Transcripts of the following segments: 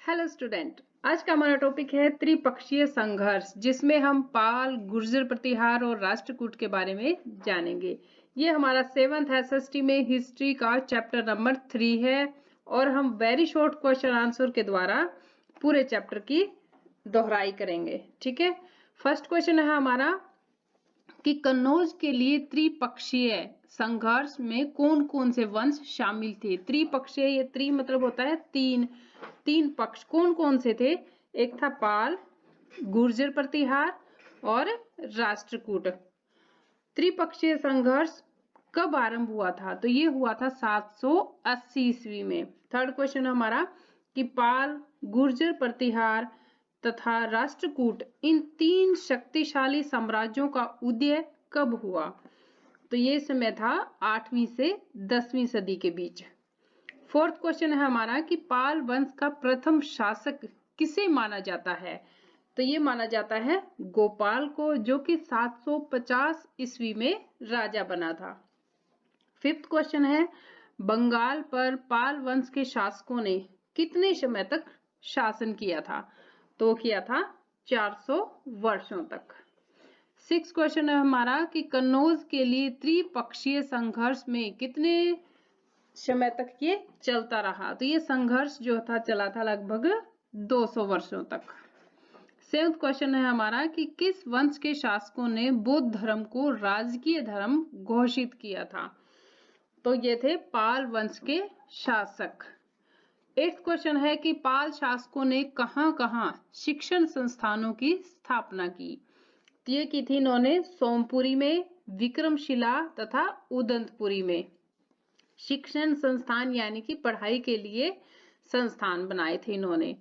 Hello student, आज का हमारा टॉपिक है त्रिपक्षीय संघर्ष, जिसमें हम पाल, गुर्जर प्रतिहार और राष्ट्रकूट के बारे में जानेंगे। ये हमारा 7th एसएसटी में हिस्ट्री का चैप्टर नंबर 3 है और हम वेरी शॉर्ट क्वेश्चन आंसर के द्वारा पूरे चैप्टर की दोहराई करेंगे। ठीक है, फर्स्ट क्वेश्चन है हमारा कि कन्नौज के लिए त्रिपक्षीय संघर्ष में कौन कौन से वंश शामिल थे। त्रिपक्षीय, ये त्रि मतलब होता है तीन पक्ष। कौन कौन से थे? एक था पाल, गुर्जर प्रतिहार और राष्ट्रकूट। त्रिपक्षीय संघर्ष कब आरंभ हुआ था? तो ये हुआ था 780 ईस्वी में। थर्ड क्वेश्चन हमारा कि पाल, गुर्जर प्रतिहार तथा राष्ट्रकूट, इन तीन शक्तिशाली साम्राज्यों का उदय कब हुआ? तो ये समय था 8वीं से 10वीं सदी के बीच। फोर्थ क्वेश्चन है हमारा कि पाल वंश का प्रथम शासक किसे माना जाता है? तो ये माना जाता है गोपाल को, जो कि 750 ईस्वी में राजा बना था। फिफ्थ क्वेश्चन है बंगाल पर पाल वंश के शासकों ने कितने समय तक शासन किया था? तो किया था 400 वर्षों तक। सिक्स क्वेश्चन है हमारा कि कन्नौज के लिए त्रिपक्षीय संघर्ष में कितने समय तक ये चलता रहा? तो ये संघर्ष जो था चला था लगभग 200 वर्षों तक। सेवंथ क्वेश्चन है हमारा कि किस वंश के शासकों ने बौद्ध धर्म को राजकीय धर्म घोषित किया था? तो ये थे पाल वंश के शासक। एट्थ क्वेश्चन है कि पाल शासकों ने कहां-कहां शिक्षण संस्थानों की स्थापना की? तो ये की थी इन्होंने सोमपुरी में, विक्रमशिला तथा उदंतपुरी में। शिक्षण संस्थान यानी कि पढ़ाई के लिए संस्थान बनाए थे इन्होंने।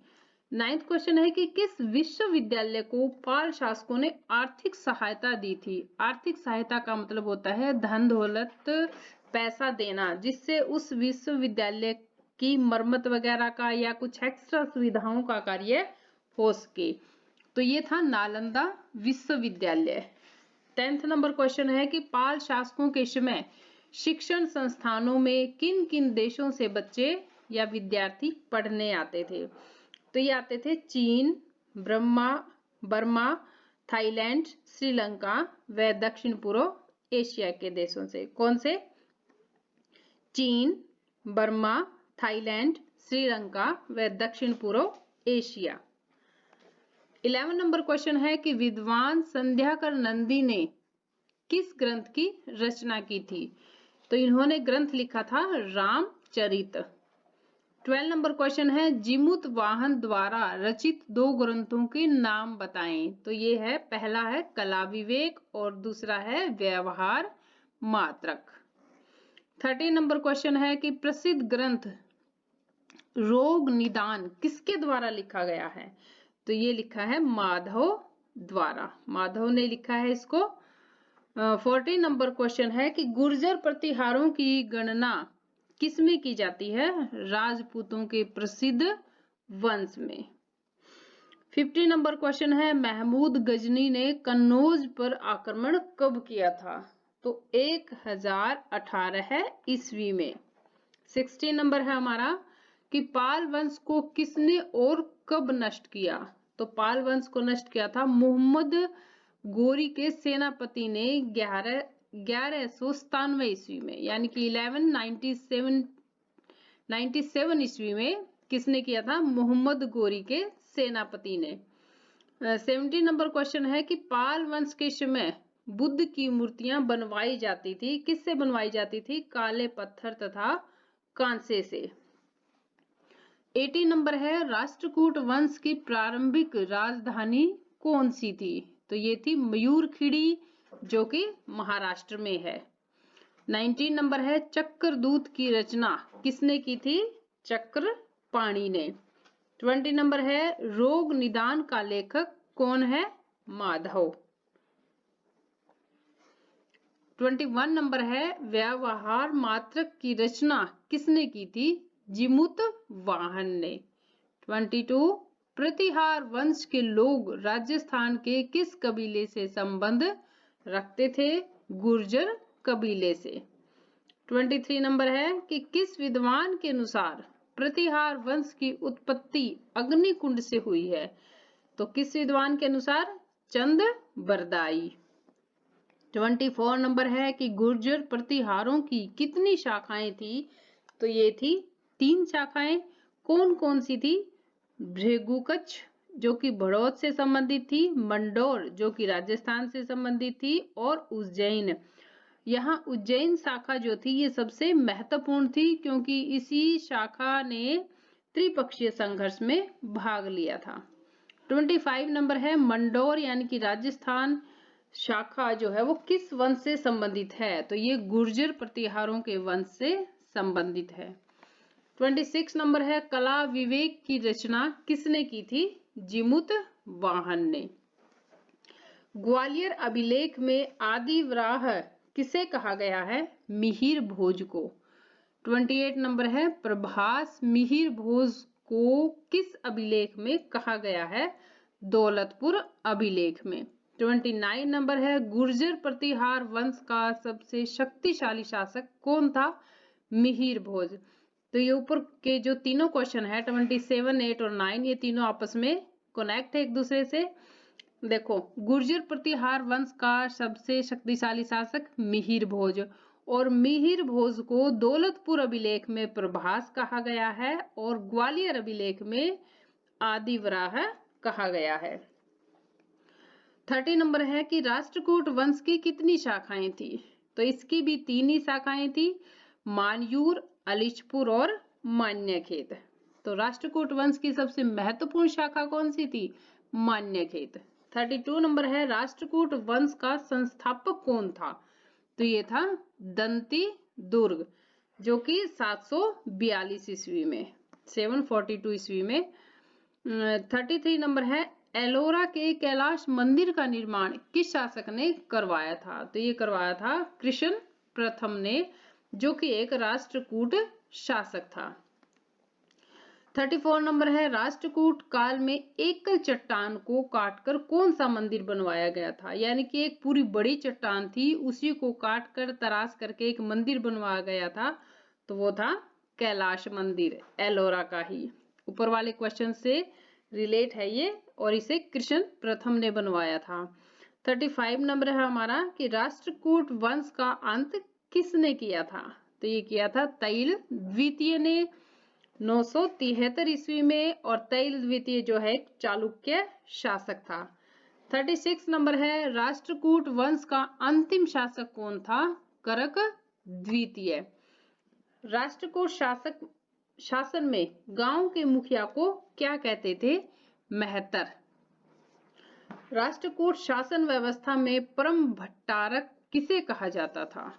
नाइन्थ क्वेश्चन है कि किस विश्वविद्यालय को पाल शासकों ने आर्थिक सहायता दी थी? आर्थिक सहायता का मतलब होता है धन दौलत, पैसा देना, जिससे उस विश्वविद्यालय की मरम्मत वगैरह का या कुछ एक्स्ट्रा सुविधाओं का कार्य हो सके। तो ये था नालंदा विश्वविद्यालय। 10th नंबर क्वेश्चन है कि पाल शासकों के समय शिक्षण संस्थानों में किन किन देशों से बच्चे या विद्यार्थी पढ़ने आते थे? तो ये आते थे चीन, बर्मा, थाईलैंड, श्रीलंका व दक्षिण पूर्व एशिया के देशों से। कौन से? चीन, बर्मा, थाईलैंड, श्रीलंका व दक्षिण पूर्व एशिया। 11 नंबर क्वेश्चन है कि विद्वान संध्याकर नंदी ने किस ग्रंथ की रचना की थी? तो इन्होंने ग्रंथ लिखा था रामचरित। 12 नंबर क्वेश्चन है जीमूत वाहन द्वारा रचित 2 ग्रंथों के नाम बताएं। तो ये है, पहला है कला विवेक और दूसरा है व्यवहार मात्रक। 13 नंबर क्वेश्चन है कि प्रसिद्ध ग्रंथ रोग निदान किसके द्वारा लिखा गया है? तो ये लिखा है माधव द्वारा, माधव ने लिखा है इसको। 14 नंबर क्वेश्चन है कि गुर्जर प्रतिहारों की गणना किसमें की जाती है? राजपूतों के प्रसिद्ध वंश में। 15 नंबर क्वेश्चन है महमूद गजनी ने कन्नौज पर आक्रमण कब किया था? तो 1018 ईस्वी में। 16 नंबर है हमारा कि पाल वंश को किसने और कब नष्ट किया? तो पाल वंश को नष्ट किया था मोहम्मद गोरी के सेनापति ने 1197 ईस्वी में, यानी कि 1197 ईस्वी में किसने किया था? मोहम्मद गोरी के सेनापति ने। 17 नंबर क्वेश्चन है कि पाल वंश के समय बुद्ध की मूर्तियां बनवाई जाती थी, किससे बनवाई जाती थी? काले पत्थर तथा कांसे से। 18 नंबर है राष्ट्रकूट वंश की प्रारंभिक राजधानी कौन सी थी? तो ये थी मयूरखिड़ी, जो कि महाराष्ट्र में है। 19 नंबर है चक्रदूत की रचना किसने की थी? चक्रपाणि ने। 20 नंबर है रोग निदान का लेखक कौन है? माधव। 21 नंबर है व्यवहार मात्रक की रचना किसने की थी? जीमूत वाहन ने। 22 प्रतिहार वंश के लोग राजस्थान के किस कबीले से संबंध रखते थे? गुर्जर कबीले से। 23 नंबर है कि किस विद्वान के अनुसार प्रतिहार वंश की उत्पत्ति अग्निकुंड से हुई है? तो किस विद्वान के अनुसार? चंद बरदाई। 24 नंबर है कि गुर्जर प्रतिहारों की कितनी शाखाएं थी? तो ये थी 3 शाखाएं। कौन कौन सी थी? भृगुकच्छ जो कि बड़ौद से संबंधित थी, मंडोर जो कि राजस्थान से संबंधित थी, और उज्जैन। यहाँ उज्जैन शाखा जो थी ये सबसे महत्वपूर्ण थी क्योंकि इसी शाखा ने त्रिपक्षीय संघर्ष में भाग लिया था। 25 नंबर है मंडोर यानी कि राजस्थान शाखा जो है वो किस वंश से संबंधित है? तो ये गुर्जर प्रतिहारों के वंश से संबंधित है। 26 नंबर है कला विवेक की रचना किसने की थी? जिमुत वाहन ने। ग्वालियर अभिलेख में आदिवराह किसे कहा गया है? मिहिर भोज को। 28 नंबर है प्रभास मिहिर भोज को किस अभिलेख में कहा गया है? दौलतपुर अभिलेख में। 29 नंबर है गुर्जर प्रतिहार वंश का सबसे शक्तिशाली शासक कौन था? मिहिर भोज। तो ये ऊपर के जो तीनों क्वेश्चन है 27, 8 और 9 ये तीनों आपस में कनेक्ट है एक दूसरे से। देखो गुर्जर प्रतिहार वंश का सबसे शक्तिशाली शासक मिहिर भोज, और मिहिर भोज को दौलतपुर अभिलेख में प्रभास कहा गया है और ग्वालियर अभिलेख में आदिवराह कहा गया है। 30 नंबर है कि राष्ट्रकूट वंश की कितनी शाखाएं थी? तो इसकी भी 3 ही शाखाएं थी, मानयूर, अलिचपुर और मान्यखेत। तो राष्ट्रकूट वंश की सबसे महत्वपूर्ण शाखा कौन सी थी? मान्यखेत। 32 नंबर है राष्ट्रकूट वंश का संस्थापक कौन था? तो ये था दंती दुर्ग जो कि 742 ईस्वी में 742 ईस्वी में। 33 नंबर है एलोरा के कैलाश मंदिर का निर्माण किस शासक ने करवाया था? तो ये करवाया था कृष्ण प्रथम ने जो कि एक राष्ट्रकूट शासक था। 34 नंबर है राष्ट्रकूट काल में एकल चट्टान को काटकर कौन सा मंदिर बनवाया गया था? यानी कि एक पूरी बड़ी चट्टान थी उसी को काटकर तराश करके एक मंदिर बनवाया गया था, तो वो था कैलाश मंदिर, एलोरा का ही। ऊपर वाले क्वेश्चन से रिलेट है ये और इसे कृष्ण प्रथम ने बनवाया था। 35 नंबर है हमारा कि राष्ट्रकूट वंश का अंत किसने किया था? तो ये किया था तैल द्वितीय ने 973 ईस्वी में, और तैल द्वितीय जो है चालुक्य शासक था। 36 नंबर है राष्ट्रकूट वंश का अंतिम शासक कौन था? करक द्वितीय। राष्ट्रकूट शासन में गांव के मुखिया को क्या कहते थे? महतर। राष्ट्रकूट शासन व्यवस्था में परम भट्टारक किसे कहा जाता था?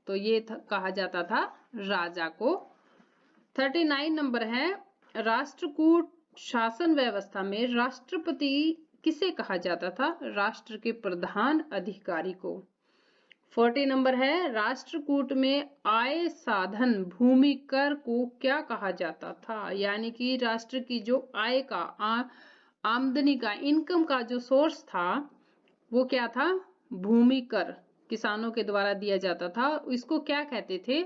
तो ये कहा जाता था राजा को। 39 नंबर है राष्ट्रकूट शासन व्यवस्था में राष्ट्रपति किसे कहा जाता था? राष्ट्र के प्रधान अधिकारी को। 40 नंबर है राष्ट्रकूट में आय साधन भूमि कर को क्या कहा जाता था? यानी कि राष्ट्र की जो आय का आमदनी का इनकम का जो सोर्स था वो क्या था? भूमि कर किसानों के द्वारा दिया जाता था, इसको क्या कहते थे?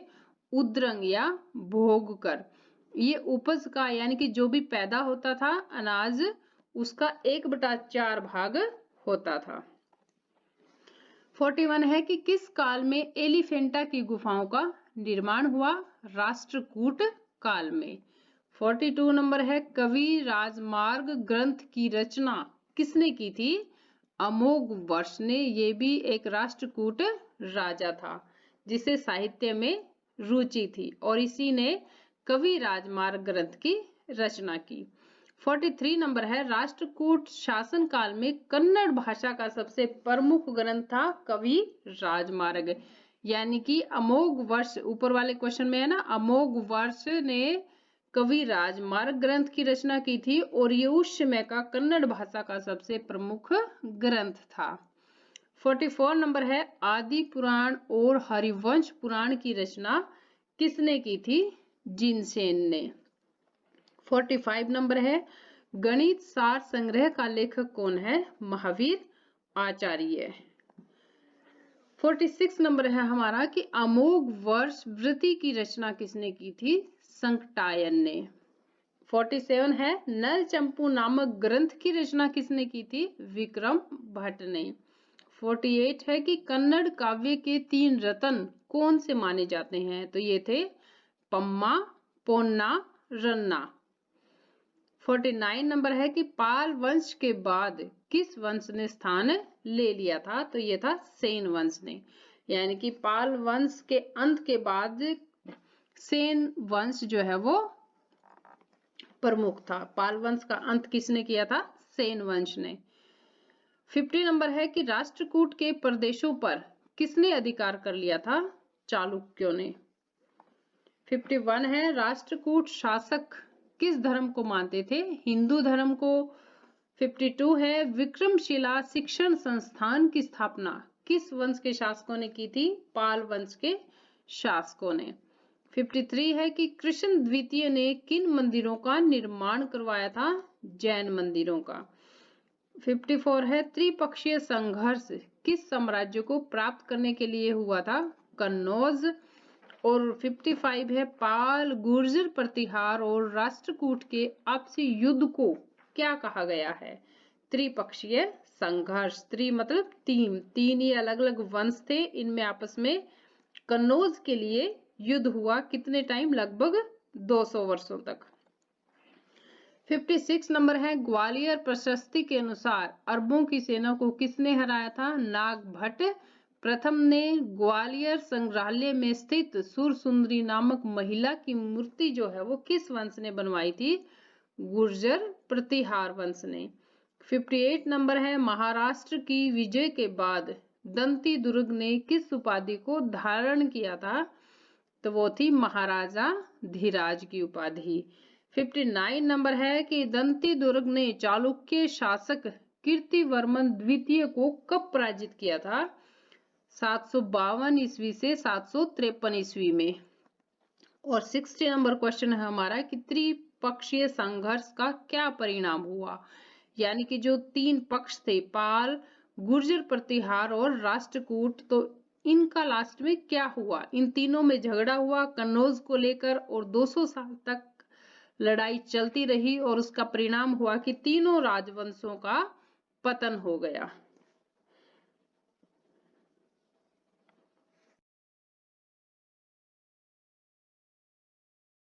उद्रंग या भोग कर। ये उपज का यानी कि जो भी पैदा होता था अनाज उसका 1/4 भाग होता था। 41 है कि किस काल में एलिफेंटा की गुफाओं का निर्माण हुआ? राष्ट्रकूट काल में। 42 नंबर है कवि राजमार्ग ग्रंथ की रचना किसने की थी? अमोघ वर्ष ने। ये भी एक राष्ट्रकूट राजा था जिसे साहित्य में रुचि थी और इसी ने कवि राजमार्ग ग्रंथ की रचना की। 43 नंबर है राष्ट्रकूट शासन काल में कन्नड़ भाषा का सबसे प्रमुख ग्रंथ था कवि राजमार्ग। यानी कि अमोघ वर्ष ऊपर वाले क्वेश्चन में है ना, अमोघ वर्ष ने कवि राजमार्ग ग्रंथ की रचना की थी और ये उस समय का कन्नड़ भाषा का सबसे प्रमुख ग्रंथ था। 44 नंबर है आदि पुराण और हरिवंश पुराण की रचना किसने की थी? जिनसेन ने। 45 नंबर है गणित सार संग्रह का लेखक कौन है? महावीर आचार्य। 46 नंबर है हमारा कि अमोघ वर्ष वृत्ति की रचना किसने की थी? संकटायन ने। 47 है नल चंपू नामक ग्रंथ की रचना किसने की थी? विक्रम भट्ट ने। 48 है कि कन्नड़ काव्य के 3 रत्न कौन से माने जाते हैं? तो ये थे पम्मा, पोन्ना, रन्ना। 49 नंबर है कि पाल वंश के बाद किस वंश ने स्थान ले लिया था? तो ये था सेन वंश ने। यानी कि पाल वंश के अंत के बाद सेन वंश जो है वो प्रमुख था। पाल वंश का अंत किसने किया था? सेन वंश ने। 50 नंबर है कि राष्ट्रकूट के प्रदेशों पर किसने अधिकार कर लिया था? चालुक्यों ने। 51 है राष्ट्रकूट शासक किस धर्म को मानते थे? हिंदू धर्म को। 52 है विक्रमशिला शिक्षण संस्थान की स्थापना किस वंश के शासकों ने की थी? पाल वंश के शासकों ने। 53 है कि कृष्ण द्वितीय ने किन मंदिरों का निर्माण करवाया था? जैन मंदिरों का। 54 है त्रिपक्षीय संघर्ष किस साम्राज्य को प्राप्त करने के लिए हुआ था? कन्नौज। और 55 है पाल, गुर्जर प्रतिहार और राष्ट्रकूट के आपसी युद्ध को क्या कहा गया है? त्रिपक्षीय संघर्ष। त्रि मतलब तीन ही अलग अलग वंश थे, इनमें आपस में कन्नौज के लिए युद्ध हुआ। कितने टाइम? लगभग 200 वर्षों तक। 56 नंबर है ग्वालियर प्रशस्ति के अनुसार अरबों की सेना को किसने हराया था? नागभट्ट प्रथम ने ग्वालियर संग्रहालय में स्थित सुरसुंदरी नामक महिला की मूर्ति जो है वो किस वंश ने बनवाई थी? गुर्जर प्रतिहार वंश ने। 58 नंबर है महाराष्ट्र की विजय के बाद दंती दुर्ग ने किस उपाधि को धारण किया था? तो वो थी महाराजा धीराज की उपाधि। 59 नंबर है कि दंती दुर्ग ने चालुक्य शासक कीर्तिवर्मन द्वितीय को कब पराजित किया था? 752 ईस्वी से 753 ईस्वी में। और 60 नंबर क्वेश्चन है हमारा कि त्रिपक्षीय संघर्ष का क्या परिणाम हुआ? यानी कि जो 3 पक्ष थे, पाल, गुर्जर प्रतिहार और राष्ट्रकूट, तो इनका लास्ट में क्या हुआ? इन तीनों में झगड़ा हुआ कन्नौज को लेकर और 200 साल तक लड़ाई चलती रही और उसका परिणाम हुआ कि तीनों राजवंशों का पतन हो गया।